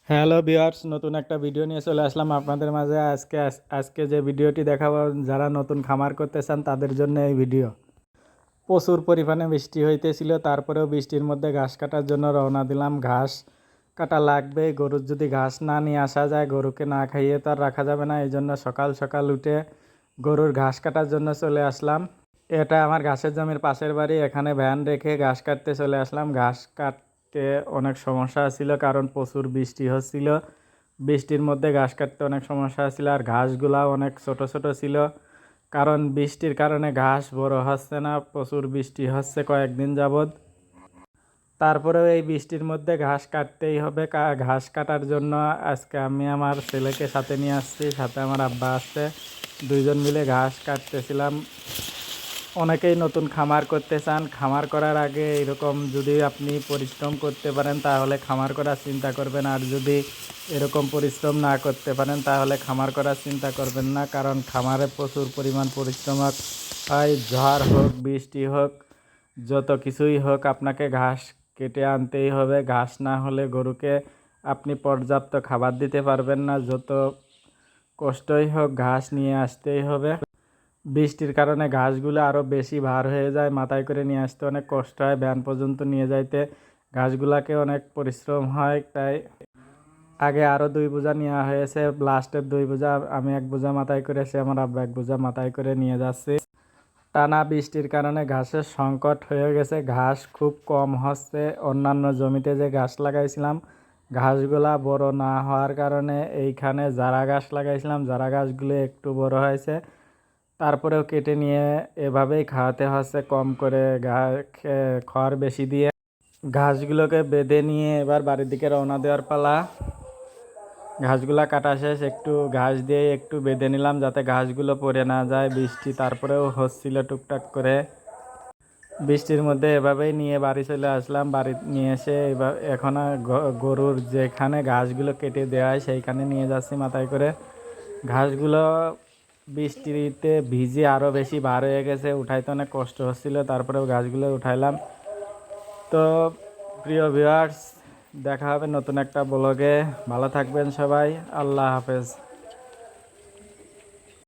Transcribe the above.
Hello viewers, নতুন একটা video নিয়ে চলে আসলাম আপনাদের মাঝে। আজকে যে ভিডিওটি দেখাবো, যারা নতুন খামার করতে চান তাদের জন্য এই ভিডিও। প্রচুর পরিমাণে বৃষ্টি হইতেছিল, তারপরেও বৃষ্টির মধ্যে ঘাস কাটার জন্য রওনা দিলাম। ঘাস কাটা লাগবে, গরুর যদি ঘাস না নিয়ে আসা যায়, গরুকে না খাইয়ে তো আর রাখা যাবে না। এই জন্য সকাল সকাল উঠে গরুর ঘাস কাটার জন্য চলে আসলাম। এটা আমার ঘাসের জমির পাশের বাড়ি, এখানে ভ্যান রেখে ঘাস কাটতে চলে আসলাম। ঘাস কাটতে অনেক সমস্যা ছিল, কারণ প্রচুর বৃষ্টি হচ্ছিল। বৃষ্টির মধ্যে ঘাস কাটতে অনেক সমস্যা ছিল, আর ঘাসগুলাও অনেক ছোট ছোট ছিল, কারণ বৃষ্টির কারণে ঘাস বড় হচ্ছে না। প্রচুর বৃষ্টি হচ্ছে কয়েকদিন যাবৎ। তারপরেও এই বৃষ্টির মধ্যে ঘাস কাটতেই হবে। ঘাস কাটার জন্য আজকে আমি আমার ছেলেকে সাথে নিয়ে আসছি, সাথে আমার আব্বা আসছে। দুইজন মিলে ঘাস কাটতেছিলাম। অনেকেই নতুন খামার করতে চান। খামার করার আগে এরকম যদি আপনি পরিশ্রম করতে পারেন তাহলে খামার করার চিন্তা করবেন, আর যদি এরকম পরিশ্রম না করতে পারেন তাহলে খামার করার চিন্তা করবেন না, কারণ খামারে প্রচুর পরিমাণ পরিশ্রম হয়। ঝড় হোক, বৃষ্টি হোক, যত কিছুই হোক, আপনাকে ঘাস কেটে আনতেই হবে। ঘাস না হলে গরুকে আপনি পর্যাপ্ত খাবার দিতে পারবেন না। যত কষ্টই হোক, ঘাস নিয়ে আসতেই হবে। বৃষ্টির কারণে ঘাসগুলো আরও বেশি ভার হয়ে যায়, মাথায় করে নিয়ে আসতে অনেক কষ্ট হয়। ভ্যান পর্যন্ত নিয়ে যাইতে ঘাসগুলাকে অনেক পরিশ্রম হয়। তাই আগে আরও 2 বোঝা নেওয়া হয়েছে, লাস্টের 2 বোঝা আমি 1 বোঝা মাথায় করে, সে আমার আব্বা 1 বোঝা মাথায় করে নিয়ে যাচ্ছি। টানা বৃষ্টির কারণে ঘাসের সংকট হয়ে গেছে, ঘাস খুব কম হচ্ছে। অন্যান্য জমিতে যে ঘাস লাগাইছিলাম, ঘাসগুলা বড় না হওয়ার কারণে এইখানে জারা ঘাস লাগাইছিলাম, জারা ঘাসগুলো একটু বড় হয়েছে। তারপরেও কেটে নিয়ে এভাবেই খাওয়াতে হচ্ছে, কম করে খড় বেশি দিয়ে। ঘাসগুলোকে বেঁধে নিয়ে এবার বাড়ির দিকে রওনা দেওয়ার পালা। ঘাসগুলা কাটা শেষ, একটু ঘাস দিয়ে একটু বেঁধে নিলাম যাতে ঘাসগুলো পড়ে না যায়। বৃষ্টি তারপরেও হচ্ছিল টুকটাক করে। বৃষ্টির মধ্যে এভাবেই নিয়ে বাড়ি চলে আসলাম। বাড়ি নিয়ে এসে এবার এখন গরুর যেখানে ঘাসগুলো কেটে দেওয়া হয় সেইখানে নিয়ে যাচ্ছি মাথায় করে। ঘাসগুলো বৃষ্টিতে ভিজে আরও বেশি ভার হয়ে গেছে, উঠাইতে অনেক কষ্ট হচ্ছিল। তারপরেও ঘাসগুলো উঠাইলাম। তো প্রিয় ভিউয়ার্স, দেখা হবে নতুন একটা ব্লগে। ভালো থাকবেন সবাই। আল্লাহ হাফেজ।